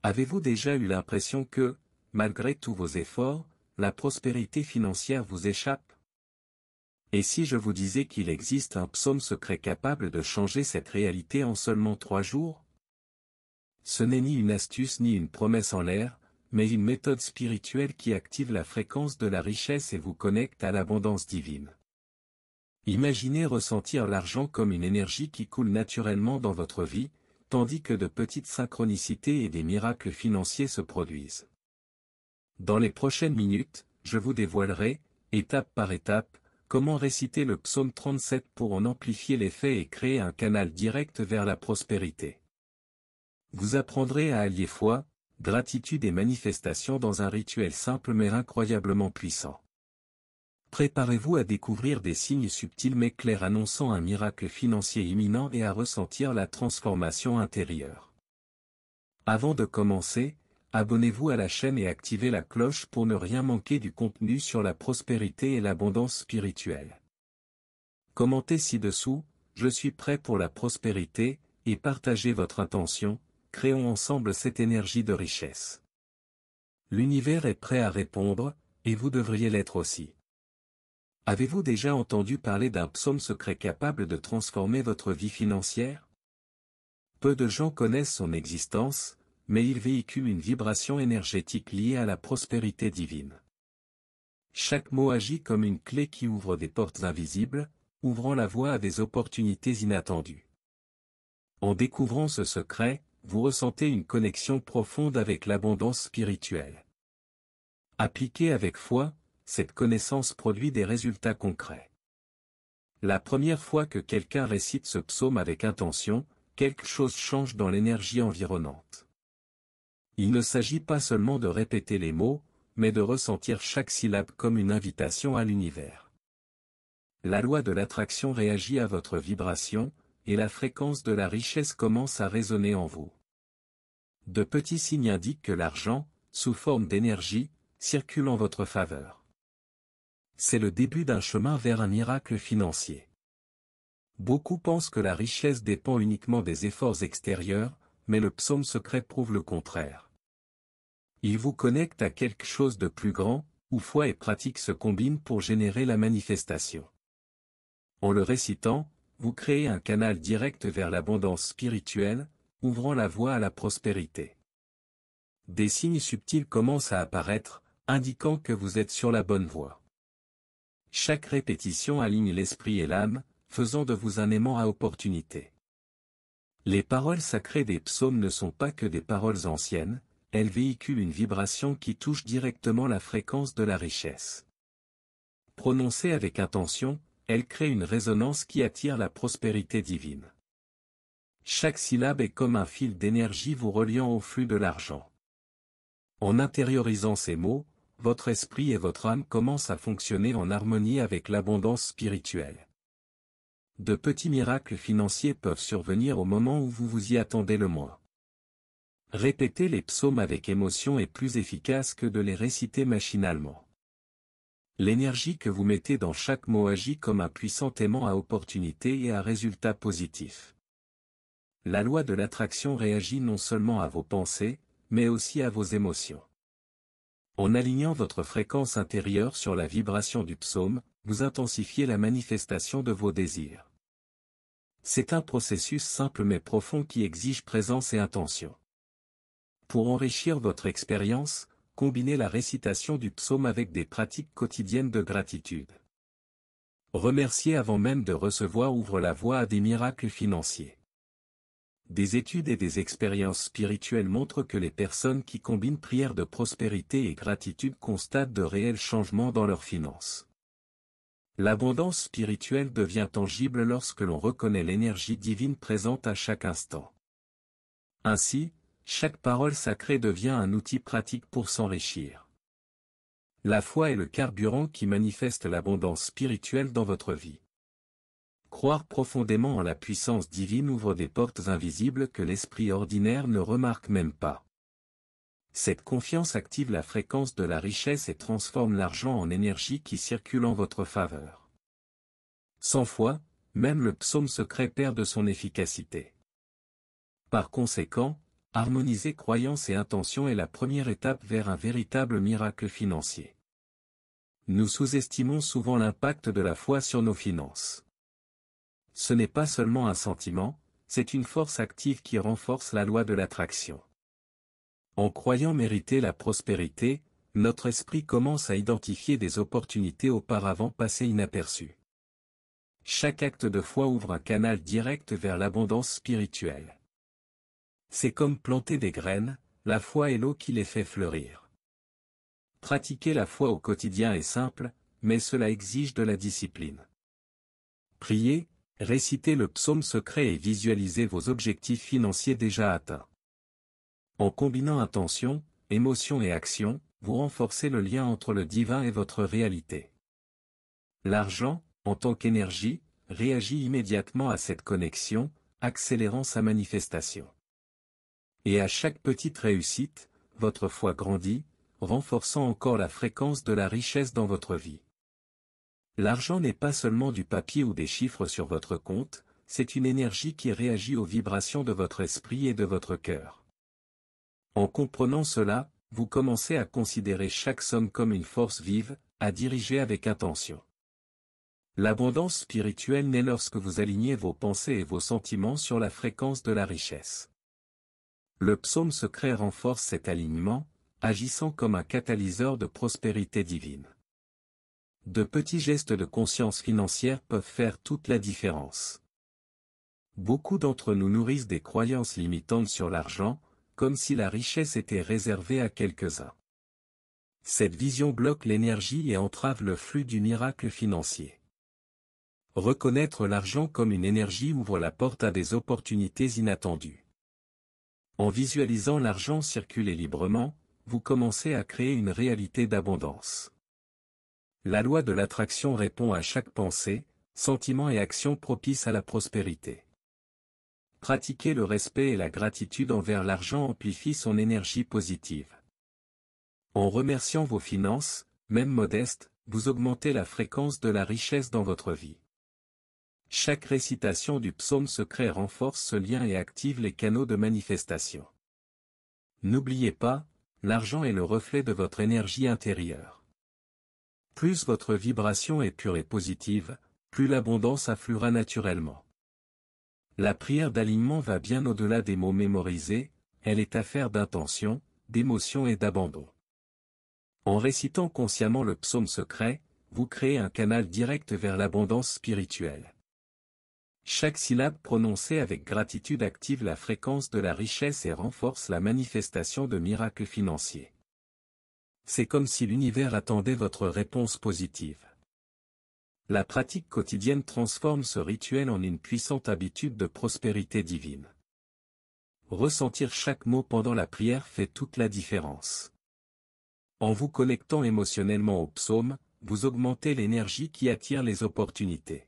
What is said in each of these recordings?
Avez-vous déjà eu l'impression que, malgré tous vos efforts, la prospérité financière vous échappe? Et si je vous disais qu'il existe un psaume secret capable de changer cette réalité en seulement 3 jours? Ce n'est ni une astuce ni une promesse en l'air, mais une méthode spirituelle qui active la fréquence de la richesse et vous connecte à l'abondance divine. Imaginez ressentir l'argent comme une énergie qui coule naturellement dans votre vie, tandis que de petites synchronicités et des miracles financiers se produisent. Dans les prochaines minutes, je vous dévoilerai, étape par étape, comment réciter le psaume 37 pour en amplifier l'effet et créer un canal direct vers la prospérité. Vous apprendrez à allier foi, gratitude et manifestation dans un rituel simple mais incroyablement puissant. Préparez-vous à découvrir des signes subtils mais clairs annonçant un miracle financier imminent et à ressentir la transformation intérieure. Avant de commencer, abonnez-vous à la chaîne et activez la cloche pour ne rien manquer du contenu sur la prospérité et l'abondance spirituelle. Commentez ci-dessous, je suis prêt pour la prospérité, et partagez votre intention, créons ensemble cette énergie de richesse. L'univers est prêt à répondre, et vous devriez l'être aussi. Avez-vous déjà entendu parler d'un psaume secret capable de transformer votre vie financière? Peu de gens connaissent son existence, mais il véhicule une vibration énergétique liée à la prospérité divine. Chaque mot agit comme une clé qui ouvre des portes invisibles, ouvrant la voie à des opportunités inattendues. En découvrant ce secret, vous ressentez une connexion profonde avec l'abondance spirituelle. Appliquée avec foi, cette connaissance produit des résultats concrets. La première fois que quelqu'un récite ce psaume avec intention, quelque chose change dans l'énergie environnante. Il ne s'agit pas seulement de répéter les mots, mais de ressentir chaque syllabe comme une invitation à l'univers. La loi de l'attraction réagit à votre vibration, et la fréquence de la richesse commence à résonner en vous. De petits signes indiquent que l'argent, sous forme d'énergie, circule en votre faveur. C'est le début d'un chemin vers un miracle financier. Beaucoup pensent que la richesse dépend uniquement des efforts extérieurs, mais le psaume secret prouve le contraire. Il vous connecte à quelque chose de plus grand, où foi et pratique se combinent pour générer la manifestation. En le récitant, vous créez un canal direct vers l'abondance spirituelle, ouvrant la voie à la prospérité. Des signes subtils commencent à apparaître, indiquant que vous êtes sur la bonne voie. Chaque répétition aligne l'esprit et l'âme, faisant de vous un aimant à opportunité. Les paroles sacrées des psaumes ne sont pas que des paroles anciennes, elles véhiculent une vibration qui touche directement la fréquence de la richesse. Prononcées avec intention, elles créent une résonance qui attire la prospérité divine. Chaque syllabe est comme un fil d'énergie vous reliant au flux de l'argent. En intériorisant ces mots, votre esprit et votre âme commencent à fonctionner en harmonie avec l'abondance spirituelle. De petits miracles financiers peuvent survenir au moment où vous vous y attendez le moins. Répéter les psaumes avec émotion est plus efficace que de les réciter machinalement. L'énergie que vous mettez dans chaque mot agit comme un puissant aimant à opportunité et à résultat positif. La loi de l'attraction réagit non seulement à vos pensées, mais aussi à vos émotions. En alignant votre fréquence intérieure sur la vibration du psaume, vous intensifiez la manifestation de vos désirs. C'est un processus simple mais profond qui exige présence et intention. Pour enrichir votre expérience, combinez la récitation du psaume avec des pratiques quotidiennes de gratitude. Remercier avant même de recevoir ouvre la voie à des miracles financiers. Des études et des expériences spirituelles montrent que les personnes qui combinent prière de prospérité et gratitude constatent de réels changements dans leurs finances. L'abondance spirituelle devient tangible lorsque l'on reconnaît l'énergie divine présente à chaque instant. Ainsi, chaque parole sacrée devient un outil pratique pour s'enrichir. La foi est le carburant qui manifeste l'abondance spirituelle dans votre vie. Croire profondément en la puissance divine ouvre des portes invisibles que l'esprit ordinaire ne remarque même pas. Cette confiance active la fréquence de la richesse et transforme l'argent en énergie qui circule en votre faveur. Sans foi, même le psaume secret perd de son efficacité. Par conséquent, Harmoniser croyances et intentions est la première étape vers un véritable miracle financier. Nous sous-estimons souvent l'impact de la foi sur nos finances. Ce n'est pas seulement un sentiment, c'est une force active qui renforce la loi de l'attraction. En croyant mériter la prospérité, notre esprit commence à identifier des opportunités auparavant passées inaperçues. Chaque acte de foi ouvre un canal direct vers l'abondance spirituelle. C'est comme planter des graines, la foi est l'eau qui les fait fleurir. Pratiquer la foi au quotidien est simple, mais cela exige de la discipline. Priez, récitez le psaume secret et visualisez vos objectifs financiers déjà atteints. En combinant intention, émotion et action, vous renforcez le lien entre le divin et votre réalité. L'argent, en tant qu'énergie, réagit immédiatement à cette connexion, accélérant sa manifestation. Et à chaque petite réussite, votre foi grandit, renforçant encore la fréquence de la richesse dans votre vie. L'argent n'est pas seulement du papier ou des chiffres sur votre compte, c'est une énergie qui réagit aux vibrations de votre esprit et de votre cœur. En comprenant cela, vous commencez à considérer chaque somme comme une force vive, à diriger avec intention. L'abondance spirituelle naît lorsque vous alignez vos pensées et vos sentiments sur la fréquence de la richesse. Le psaume secret renforce cet alignement, agissant comme un catalyseur de prospérité divine. De petits gestes de conscience financière peuvent faire toute la différence. Beaucoup d'entre nous nourrissent des croyances limitantes sur l'argent, comme si la richesse était réservée à quelques-uns. Cette vision bloque l'énergie et entrave le flux du miracle financier. Reconnaître l'argent comme une énergie ouvre la porte à des opportunités inattendues. En visualisant l'argent circuler librement, vous commencez à créer une réalité d'abondance. La loi de l'attraction répond à chaque pensée, sentiment et action propice à la prospérité. Pratiquer le respect et la gratitude envers l'argent amplifie son énergie positive. En remerciant vos finances, même modestes, vous augmentez la fréquence de la richesse dans votre vie. Chaque récitation du psaume secret renforce ce lien et active les canaux de manifestation. N'oubliez pas, l'argent est le reflet de votre énergie intérieure. Plus votre vibration est pure et positive, plus l'abondance affluera naturellement. La prière d'alignement va bien au-delà des mots mémorisés, elle est affaire d'intention, d'émotion et d'abandon. En récitant consciemment le psaume secret, vous créez un canal direct vers l'abondance spirituelle. Chaque syllabe prononcée avec gratitude active la fréquence de la richesse et renforce la manifestation de miracles financiers. C'est comme si l'univers attendait votre réponse positive. La pratique quotidienne transforme ce rituel en une puissante habitude de prospérité divine. Ressentir chaque mot pendant la prière fait toute la différence. En vous connectant émotionnellement au psaume, vous augmentez l'énergie qui attire les opportunités.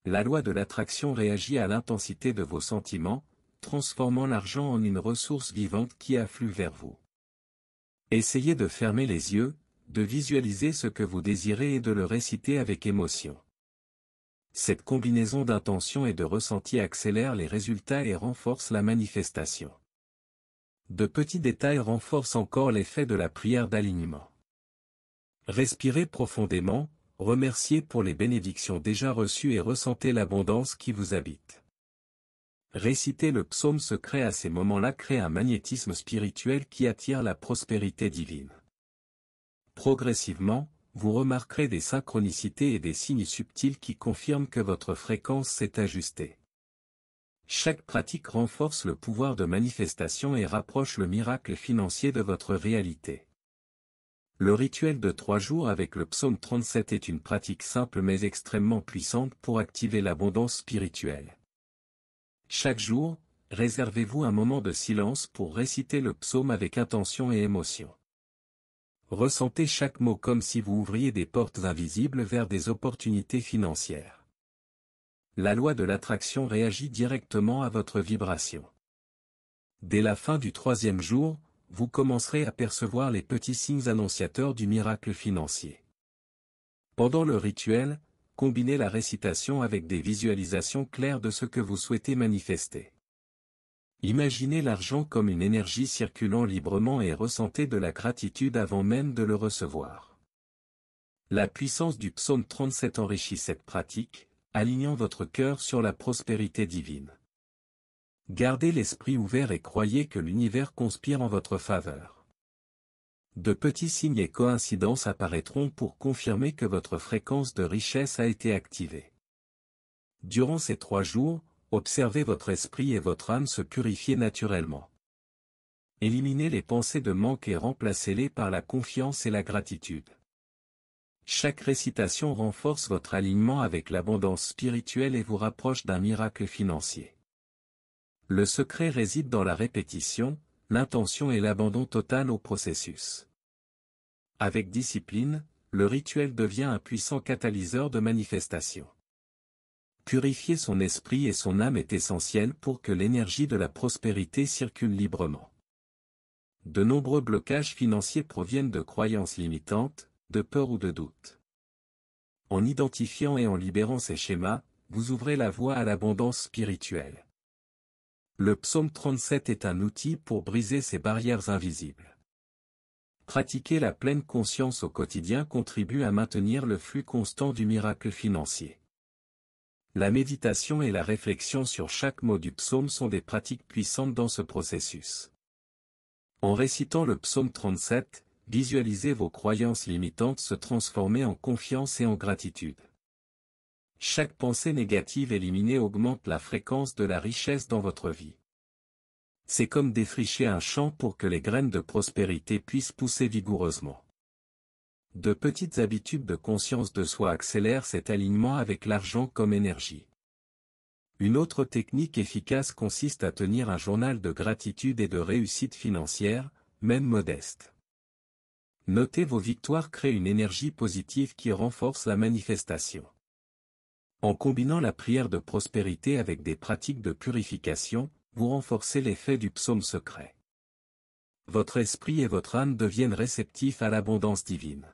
La loi de l'attraction réagit à l'intensité de vos sentiments, transformant l'argent en une ressource vivante qui afflue vers vous. Essayez de fermer les yeux, de visualiser ce que vous désirez et de le réciter avec émotion. Cette combinaison d'intention et de ressenti accélère les résultats et renforce la manifestation. De petits détails renforcent encore l'effet de la prière d'alignement. Respirez profondément, remerciez pour les bénédictions déjà reçues et ressentez l'abondance qui vous habite. Réciter le psaume secret à ces moments-là crée un magnétisme spirituel qui attire la prospérité divine. Progressivement, vous remarquerez des synchronicités et des signes subtils qui confirment que votre fréquence s'est ajustée. Chaque pratique renforce le pouvoir de manifestation et rapproche le miracle financier de votre réalité. Le rituel de 3 jours avec le psaume 37 est une pratique simple mais extrêmement puissante pour activer l'abondance spirituelle. Chaque jour, réservez-vous un moment de silence pour réciter le psaume avec intention et émotion. Ressentez chaque mot comme si vous ouvriez des portes invisibles vers des opportunités financières. La loi de l'attraction réagit directement à votre vibration. Dès la fin du 3e jour, vous commencerez à percevoir les petits signes annonciateurs du miracle financier. Pendant le rituel, combinez la récitation avec des visualisations claires de ce que vous souhaitez manifester. Imaginez l'argent comme une énergie circulant librement et ressentez de la gratitude avant même de le recevoir. La puissance du psaume 37 enrichit cette pratique, alignant votre cœur sur la prospérité divine. Gardez l'esprit ouvert et croyez que l'univers conspire en votre faveur. De petits signes et coïncidences apparaîtront pour confirmer que votre fréquence de richesse a été activée. Durant ces 3 jours, observez votre esprit et votre âme se purifier naturellement. Éliminez les pensées de manque et remplacez-les par la confiance et la gratitude. Chaque récitation renforce votre alignement avec l'abondance spirituelle et vous rapproche d'un miracle financier. Le secret réside dans la répétition, l'intention et l'abandon total au processus. Avec discipline, le rituel devient un puissant catalyseur de manifestation. Purifier son esprit et son âme est essentiel pour que l'énergie de la prospérité circule librement. De nombreux blocages financiers proviennent de croyances limitantes, de peur ou de doute. En identifiant et en libérant ces schémas, vous ouvrez la voie à l'abondance spirituelle. Le psaume 37 est un outil pour briser ces barrières invisibles. Pratiquer la pleine conscience au quotidien contribue à maintenir le flux constant du miracle financier. La méditation et la réflexion sur chaque mot du psaume sont des pratiques puissantes dans ce processus. En récitant le psaume 37, visualisez vos croyances limitantes se transformer en confiance et en gratitude. Chaque pensée négative éliminée augmente la fréquence de la richesse dans votre vie. C'est comme défricher un champ pour que les graines de prospérité puissent pousser vigoureusement. De petites habitudes de conscience de soi accélèrent cet alignement avec l'argent comme énergie. Une autre technique efficace consiste à tenir un journal de gratitude et de réussite financière, même modeste. Noter vos victoires crée une énergie positive qui renforce la manifestation. En combinant la prière de prospérité avec des pratiques de purification, vous renforcez l'effet du psaume secret. Votre esprit et votre âme deviennent réceptifs à l'abondance divine.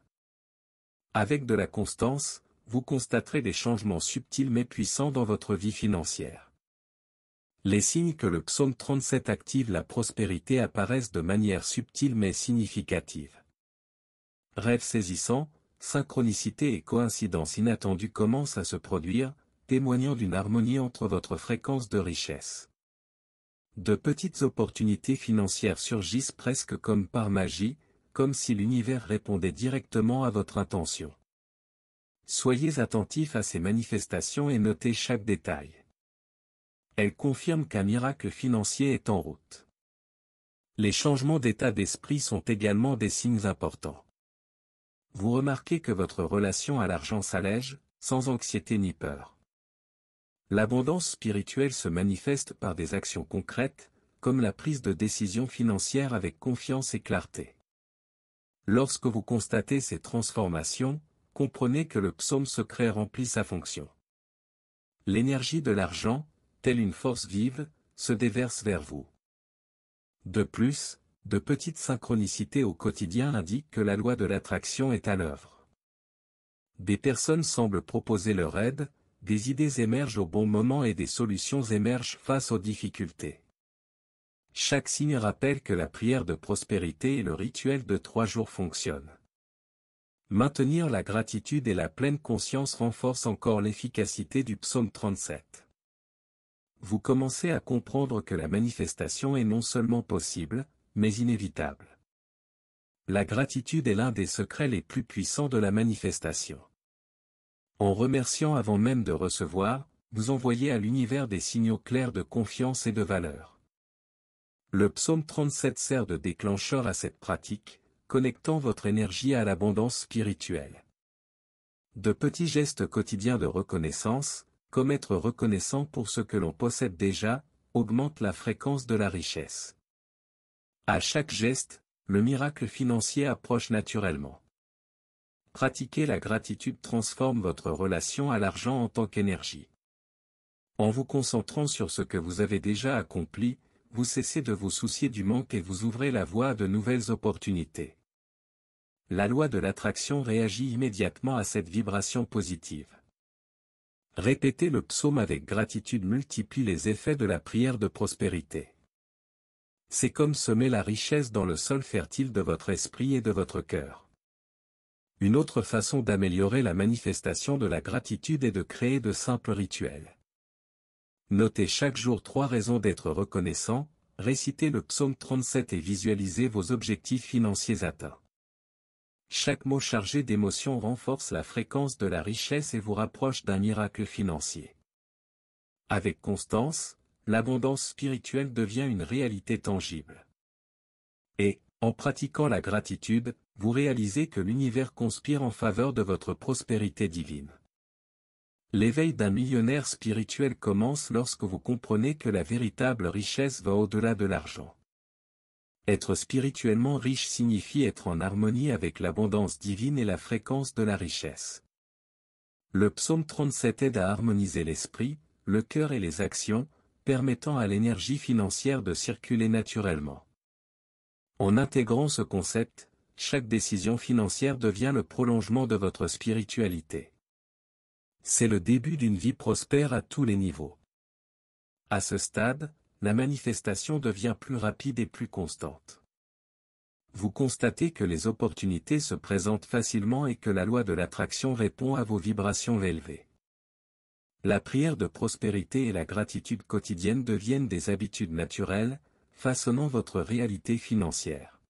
Avec de la constance, vous constaterez des changements subtils mais puissants dans votre vie financière. Les signes que le psaume 37 active la prospérité apparaissent de manière subtile mais significative. Rêves saisissants, synchronicité et coïncidences inattendues commencent à se produire, témoignant d'une harmonie entre votre fréquence de richesse. De petites opportunités financières surgissent presque comme par magie, comme si l'univers répondait directement à votre intention. Soyez attentifs à ces manifestations et notez chaque détail. Elles confirment qu'un miracle financier est en route. Les changements d'état d'esprit sont également des signes importants. Vous remarquez que votre relation à l'argent s'allège, sans anxiété ni peur. L'abondance spirituelle se manifeste par des actions concrètes, comme la prise de décisions financières avec confiance et clarté. Lorsque vous constatez ces transformations, comprenez que le psaume secret remplit sa fonction. L'énergie de l'argent, telle une force vive, se déverse vers vous. De plus, de petites synchronicités au quotidien indiquent que la loi de l'attraction est à l'œuvre. Des personnes semblent proposer leur aide, des idées émergent au bon moment et des solutions émergent face aux difficultés. Chaque signe rappelle que la prière de prospérité et le rituel de 3 jours fonctionnent. Maintenir la gratitude et la pleine conscience renforce encore l'efficacité du psaume 37. Vous commencez à comprendre que la manifestation est non seulement possible, mais inévitable. La gratitude est l'un des secrets les plus puissants de la manifestation. En remerciant avant même de recevoir, vous envoyez à l'univers des signaux clairs de confiance et de valeur. Le psaume 37 sert de déclencheur à cette pratique, connectant votre énergie à l'abondance spirituelle. De petits gestes quotidiens de reconnaissance, comme être reconnaissant pour ce que l'on possède déjà, augmentent la fréquence de la richesse. À chaque geste, le miracle financier approche naturellement. Pratiquer la gratitude transforme votre relation à l'argent en tant qu'énergie. En vous concentrant sur ce que vous avez déjà accompli, vous cessez de vous soucier du manque et vous ouvrez la voie à de nouvelles opportunités. La loi de l'attraction réagit immédiatement à cette vibration positive. Répéter le psaume avec gratitude multiplie les effets de la prière de prospérité. C'est comme semer la richesse dans le sol fertile de votre esprit et de votre cœur. Une autre façon d'améliorer la manifestation de la gratitude est de créer de simples rituels. Notez chaque jour 3 raisons d'être reconnaissant, récitez le psaume 37 et visualisez vos objectifs financiers atteints. Chaque mot chargé d'émotion renforce la fréquence de la richesse et vous rapproche d'un miracle financier. Avec constance, l'abondance spirituelle devient une réalité tangible. Et, en pratiquant la gratitude, vous réalisez que l'univers conspire en faveur de votre prospérité divine. L'éveil d'un millionnaire spirituel commence lorsque vous comprenez que la véritable richesse va au-delà de l'argent. Être spirituellement riche signifie être en harmonie avec l'abondance divine et la fréquence de la richesse. Le psaume 37 aide à harmoniser l'esprit, le cœur et les actions, permettant à l'énergie financière de circuler naturellement. En intégrant ce concept, chaque décision financière devient le prolongement de votre spiritualité. C'est le début d'une vie prospère à tous les niveaux. À ce stade, la manifestation devient plus rapide et plus constante. Vous constatez que les opportunités se présentent facilement et que la loi de l'attraction répond à vos vibrations élevées. La prière de prospérité et la gratitude quotidienne deviennent des habitudes naturelles, façonnant votre réalité financière.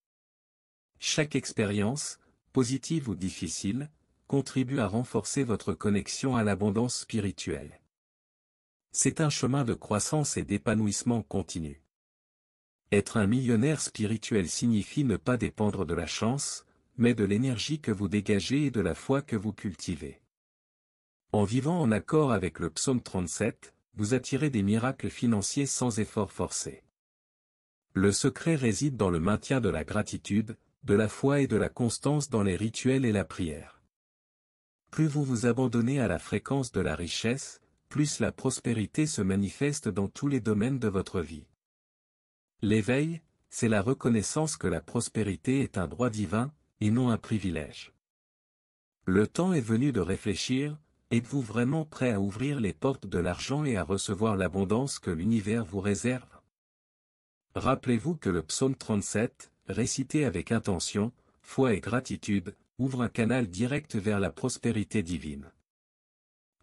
Chaque expérience, positive ou difficile, contribue à renforcer votre connexion à l'abondance spirituelle. C'est un chemin de croissance et d'épanouissement continu. Être un millionnaire spirituel signifie ne pas dépendre de la chance, mais de l'énergie que vous dégagez et de la foi que vous cultivez. En vivant en accord avec le psaume 37, vous attirez des miracles financiers sans effort forcé. Le secret réside dans le maintien de la gratitude, de la foi et de la constance dans les rituels et la prière. Plus vous vous abandonnez à la fréquence de la richesse, plus la prospérité se manifeste dans tous les domaines de votre vie. L'éveil, c'est la reconnaissance que la prospérité est un droit divin, et non un privilège. Le temps est venu de réfléchir, êtes-vous vraiment prêt à ouvrir les portes de l'argent et à recevoir l'abondance que l'univers vous réserve? Rappelez-vous que le psaume 37, récité avec intention, foi et gratitude, ouvre un canal direct vers la prospérité divine.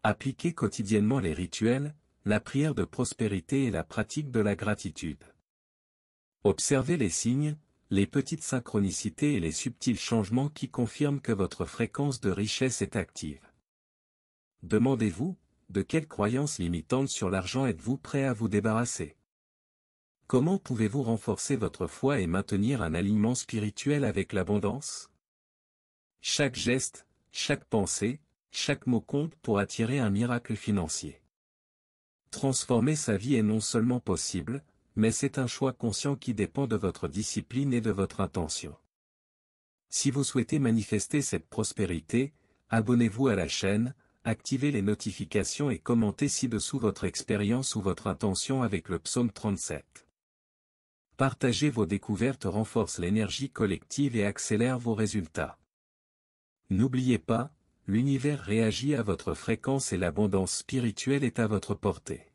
Appliquez quotidiennement les rituels, la prière de prospérité et la pratique de la gratitude. Observez les signes, les petites synchronicités et les subtils changements qui confirment que votre fréquence de richesse est active. Demandez-vous, de quelles croyances limitantes sur l'argent êtes-vous prêt à vous débarrasser? Comment pouvez-vous renforcer votre foi et maintenir un alignement spirituel avec l'abondance? Chaque geste, chaque pensée, chaque mot compte pour attirer un miracle financier. Transformer sa vie est non seulement possible, mais c'est un choix conscient qui dépend de votre discipline et de votre intention. Si vous souhaitez manifester cette prospérité, abonnez-vous à la chaîne, activez les notifications et commentez ci-dessous votre expérience ou votre intention avec le psaume 37. Partager vos découvertes renforce l'énergie collective et accélère vos résultats. N'oubliez pas, l'univers réagit à votre fréquence et l'abondance spirituelle est à votre portée.